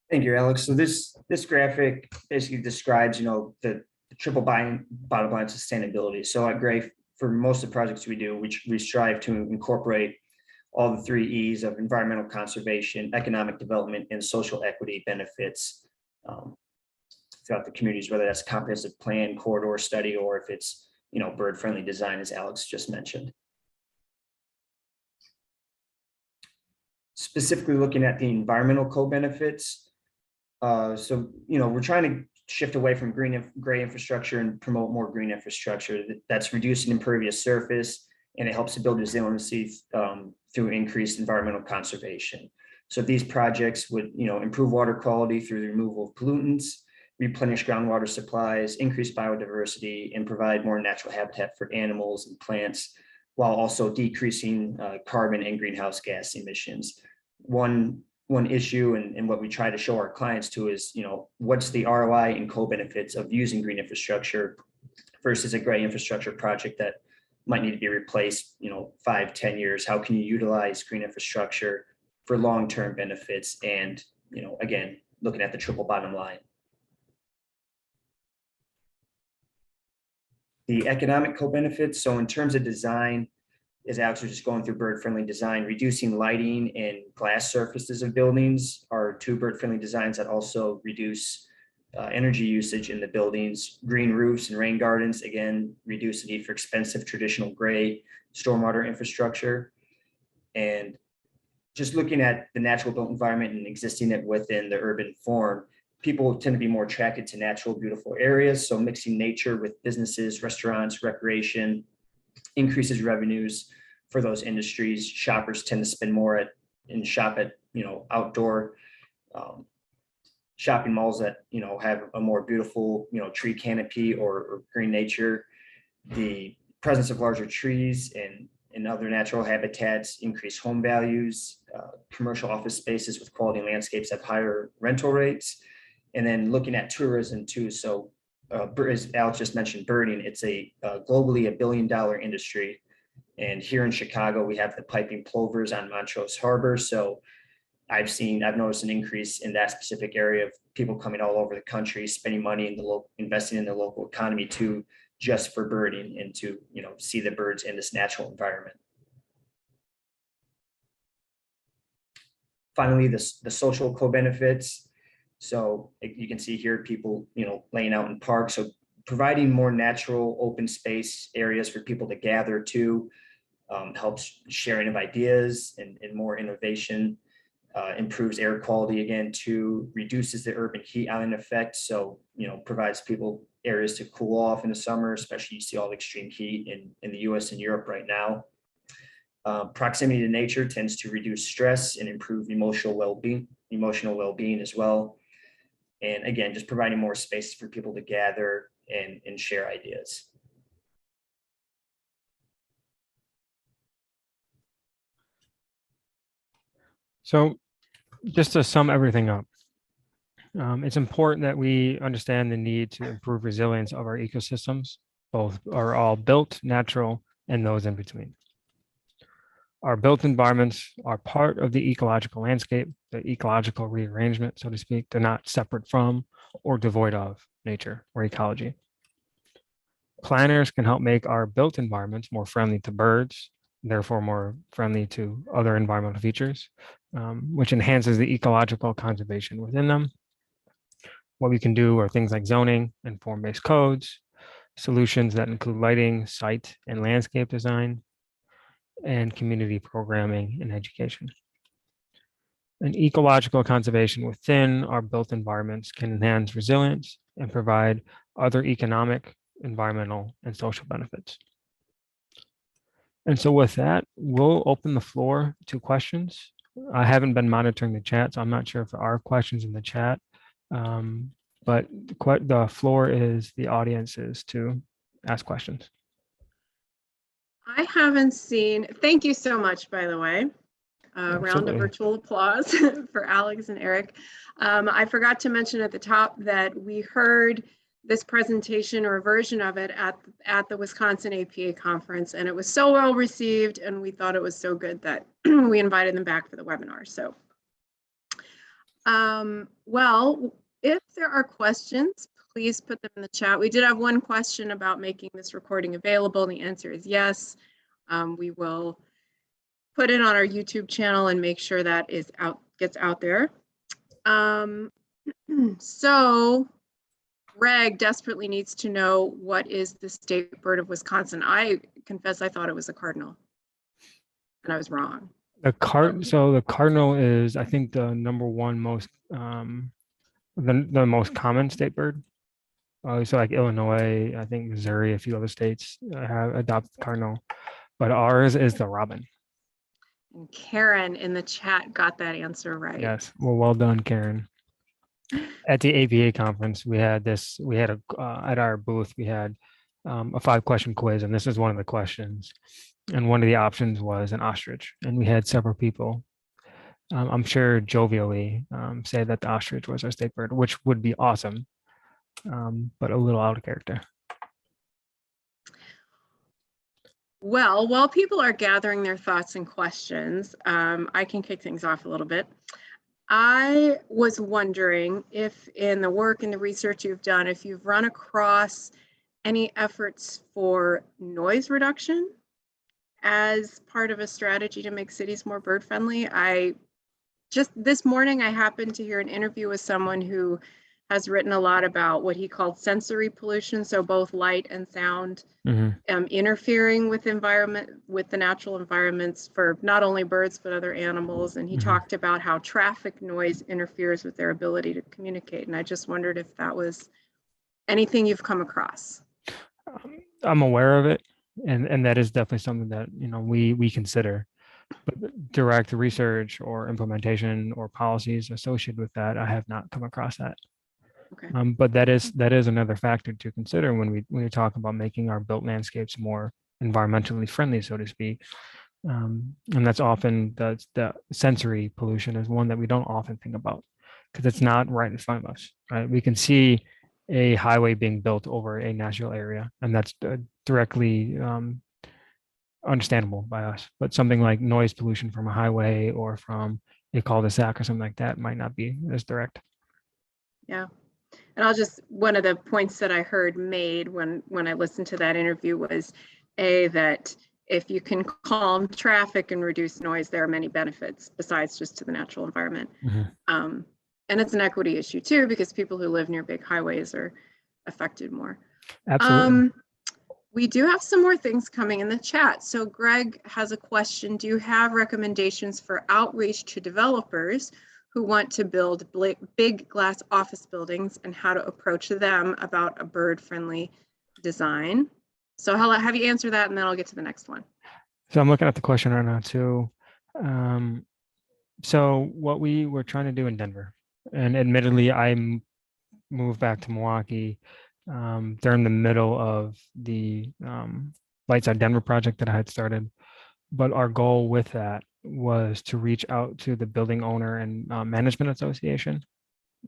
Thank you, Alex. So this graphic basically describes, the triple bottom line sustainability. So at Gray, for most of the projects we do, we strive to incorporate all the 3 E's of environmental conservation, economic development, and social equity benefits throughout the communities, whether that's comprehensive plan, corridor study, or if it's, bird-friendly design, as Alex just mentioned. Specifically looking at the environmental co-benefits, so, we're trying to shift away from gray infrastructure and promote more green infrastructure. That's reducing impervious surface, and it helps to build resiliency through increased environmental conservation. So these projects would, improve water quality through the removal of pollutants, replenish groundwater supplies, increase biodiversity, and provide more natural habitat for animals and plants, while also decreasing carbon and greenhouse gas emissions. One issue and what we try to show our clients too is, what's the ROI and co-benefits of using green infrastructure versus a gray infrastructure project that might need to be replaced, 5-10 years. How can you utilize green infrastructure for long-term benefits? And, again, looking at the triple bottom line. The economic co-benefits. So in terms of design, as Alex was just going through bird-friendly design, reducing lighting and glass surfaces of buildings are 2 bird-friendly designs that also reduce energy usage in the buildings. Green roofs and rain gardens, again, reduce the need for expensive traditional gray stormwater infrastructure. And just looking at the natural built environment and existing it within the urban form, people tend to be more attracted to natural, beautiful areas. So mixing nature with businesses, restaurants, recreation increases revenues for those industries. Shoppers tend to spend more and shop at, outdoor shopping malls that, have a more beautiful, tree canopy or green nature. The presence of larger trees and other natural habitats increase home values. Commercial office spaces with quality landscapes have higher rental rates. And then looking at tourism too. So as Alex just mentioned, birding, it's globally $1 billion industry. And here in Chicago, we have the piping plovers on Montrose Harbor. So I've noticed an increase in that specific area of people coming all over the country, spending money investing in the local economy too, just for birding and to, see the birds in this natural environment. Finally, the social co-benefits. So you can see here people, laying out in parks. So providing more natural open space areas for people to gather to helps sharing of ideas and more innovation, improves air quality again to reduces the urban heat island effect. So, provides people areas to cool off in the summer, especially you see all the extreme heat in the US and Europe right now. Proximity to nature tends to reduce stress and improve emotional well-being as well. And again, just providing more space for people to gather and share ideas. So just to sum everything up, it's important that we understand the need to improve resilience of our ecosystems. Both are all built, natural, and those in between. Our built environments are part of the ecological landscape, the ecological rearrangement, so to speak. They're not separate from or devoid of nature or ecology. Planners can help make our built environments more friendly to birds, therefore more friendly to other environmental features, which enhances the ecological conservation within them. What we can do are things like zoning and form-based codes, solutions that include lighting, site and landscape design, and community programming and education. And ecological conservation within our built environments can enhance resilience and provide other economic, environmental, and social benefits. And so with that, we'll open the floor to questions. I haven't been monitoring the chat, so I'm not sure if there are questions in the chat. But the floor is the audience's to ask questions. I haven't seen, thank you so much, by the way. Round of Absolutely. virtual applause for Alex and Eric. I forgot to mention at the top that we heard this presentation or a version of it at the Wisconsin APA conference, and it was so well received, and we thought it was so good that we invited them back for the webinar. So, well, if there are questions, please put them in the chat. We did have one question about making this recording available, and the answer is yes. We will put it on our YouTube channel and make sure that gets out there. So Greg desperately needs to know, what is the state bird of Wisconsin? I confess I thought it was a cardinal, and I was wrong. So the cardinal is, I think, the #1 most the most common state bird. So like Illinois, I think Missouri, a few other states have adopted the cardinal, but ours is the robin. And Karen in the chat got that answer right. Yes, well done, Karen. At the APA conference, we had at our booth, we had a 5-question quiz, and this is one of the questions. And one of the options was an ostrich, and we had several people, I'm sure jovially, say that the ostrich was our state bird, which would be awesome, but a little out of character. Well, while people are gathering their thoughts and questions, I can kick things off a little bit. I was wondering if in the work and the research you've done, if you've run across any efforts for noise reduction as part of a strategy to make cities more bird friendly. Just this morning, I happened to hear an interview with someone who has written a lot about what he called sensory pollution. So both light and sound interfering with the natural environments for not only birds, but other animals. And he talked about how traffic noise interferes with their ability to communicate. And I just wondered if that was anything you've come across. I'm aware of it. And that is definitely something that, we consider. But direct research or implementation or policies associated with that, I have not come across that. Okay. But that is another factor to consider when we talk about making our built landscapes more environmentally friendly, so to speak. And that's often the sensory pollution is one that we don't often think about because it's not right in front of us. Right, we can see a highway being built over a natural area, and that's directly understandable by us. But something like noise pollution from a highway or from a cul-de-sac or something like that might not be as direct. Yeah. And one of the points that I heard made when I listened to that interview was that if you can calm traffic and reduce noise, there are many benefits besides just to the natural environment. And it's an equity issue too, because people who live near big highways are affected more. Absolutely. We do have some more things coming in the chat. So Greg has a question. Do you have recommendations for outreach to developers who want to build big glass office buildings and how to approach them about a bird-friendly design. So I'll have you answer that, and then I'll get to the next one. So I'm looking at the question right now too. So what we were trying to do in Denver, and admittedly, moved back to Milwaukee during the middle of the Lights Out Denver project that I had started. But our goal with that was to reach out to the building owner and management association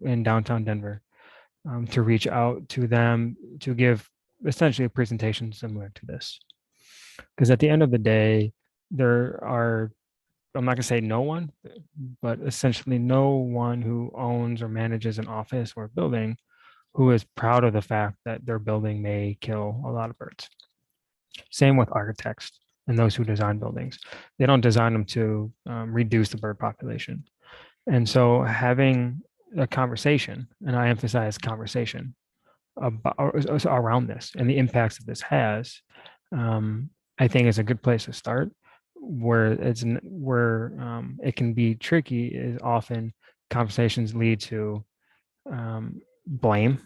in downtown Denver, to reach out to them to give essentially a presentation similar to this. Because at the end of the day, there are, I'm not going to say no one, but essentially no one who owns or manages an office or a building who is proud of the fact that their building may kill a lot of birds. Same with architects and those who design buildings. They don't design them to reduce the bird population. And so having a conversation, and I emphasize conversation, around this and the impacts that this has, I think is a good place to start. Where it can be tricky is often conversations lead to blame.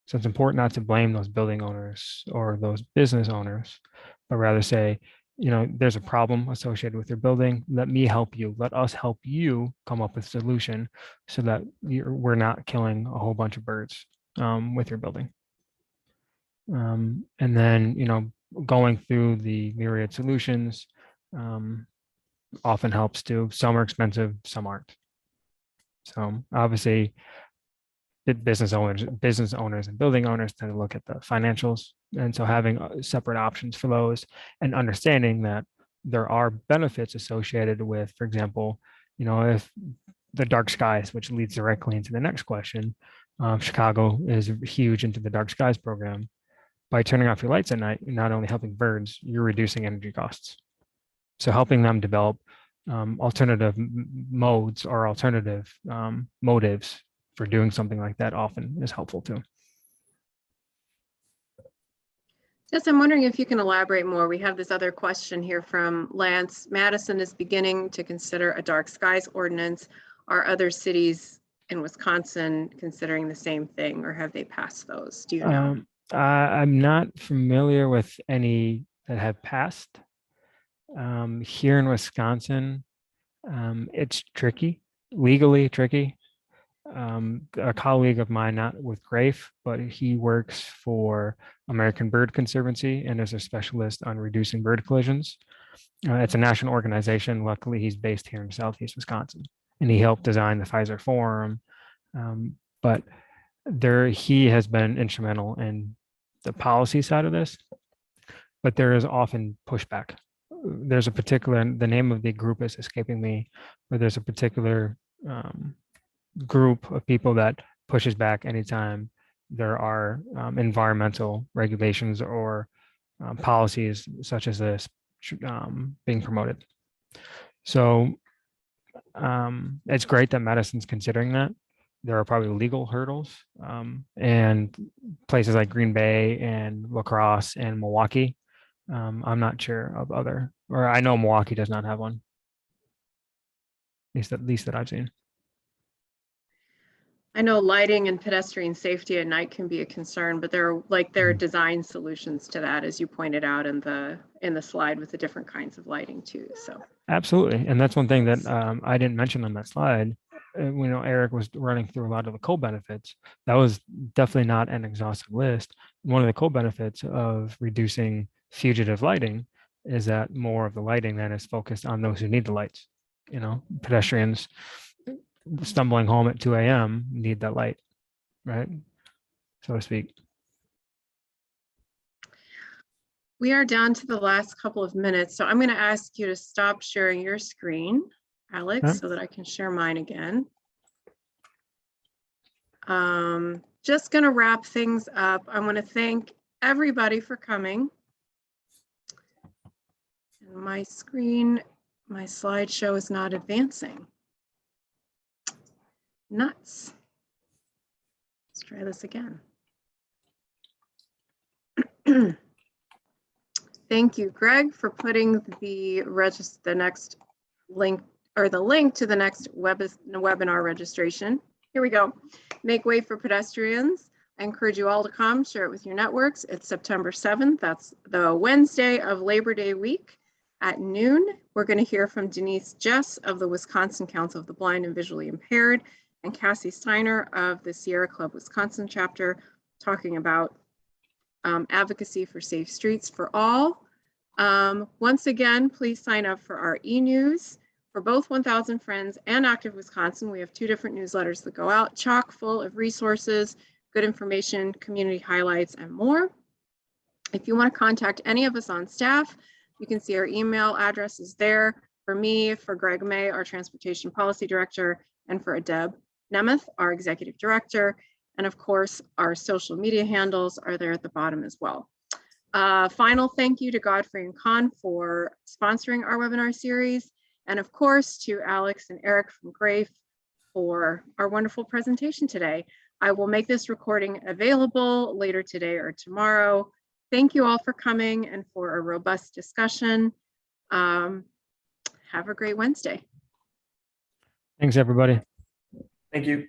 So it's important not to blame those building owners or those business owners, but rather say, there's a problem associated with your building. Let me help you. Let us help you come up with a solution so that we're not killing a whole bunch of birds with your building. And then, going through the myriad solutions often helps too. Some are expensive, some aren't. So obviously, the business owners and building owners tend to look at the financials. And so having separate options for those and understanding that there are benefits associated with, for example, if the dark skies, which leads directly into the next question, Chicago is huge into the dark skies program. By turning off your lights at night, you're not only helping birds, you're reducing energy costs. So helping them develop alternative modes or alternative motives for doing something like that often is helpful too. Jess, I'm wondering if you can elaborate more. We have this other question here from Lance. Madison is beginning to consider a dark skies ordinance. Are other cities in Wisconsin considering the same thing, or have they passed those? Do you know? I'm not familiar with any that have passed. Here in Wisconsin, it's tricky, legally tricky. A colleague of mine, not with Grafe, but he works for American Bird Conservancy and is a specialist on reducing bird collisions. It's a national organization. Luckily, he's based here in Southeast Wisconsin, and he helped design the Pfizer Forum. But he has been instrumental in the policy side of this, but there is often pushback. There's a particular, the name of the group is escaping me, but there's a particular group of people that pushes back anytime there are environmental regulations or policies such as this being promoted. So it's great that Madison's considering that. There are probably legal hurdles, and places like Green Bay and La Crosse and Milwaukee. I'm not sure of other, or I know Milwaukee does not have one. At least that I've seen. I know lighting and pedestrian safety at night can be a concern, but there are design solutions to that, as you pointed out in the slide with the different kinds of lighting too. So absolutely, and that's one thing that I didn't mention on that slide. Eric was running through a lot of the co-benefits. That was definitely not an exhaustive list. One of the co-benefits of reducing fugitive lighting is that more of the lighting then is focused on those who need the lights. Pedestrians stumbling home at 2 a.m. need that light, right? So to speak. We are down to the last couple of minutes. So I'm going to ask you to stop sharing your screen, Alex, so that I can share mine again. Just going to wrap things up. I want to thank everybody for coming. And my slideshow is not advancing. Nuts. Let's try this again. Thank you, Greg, for putting the next link or the link to the next webinar registration. Here we go. Make way for pedestrians. I encourage you all to come, share it with your networks. It's September 7th. That's the Wednesday of Labor Day week at noon. We're going to hear from Denise Jess of the Wisconsin Council of the Blind and Visually Impaired and Cassie Steiner of the Sierra Club Wisconsin chapter, talking about advocacy for safe streets for all. Once again, please sign up for our e-news for both 1000 Friends and Active Wisconsin. We have 2 different newsletters that go out, chock full of resources, good information, community highlights, and more. If you want to contact any of us on staff, you can see our email address is there for me, for Greg May, our Transportation Policy Director, and for Adeb Nemeth, our Executive Director. And of course, our social media handles are there at the bottom as well. Final thank you to Godfrey and Con for sponsoring our webinar series. And of course, to Alex and Eric from Grafe for our wonderful presentation today. I will make this recording available later today or tomorrow. Thank you all for coming and for a robust discussion. Have a great Wednesday. Thanks, everybody. Thank you.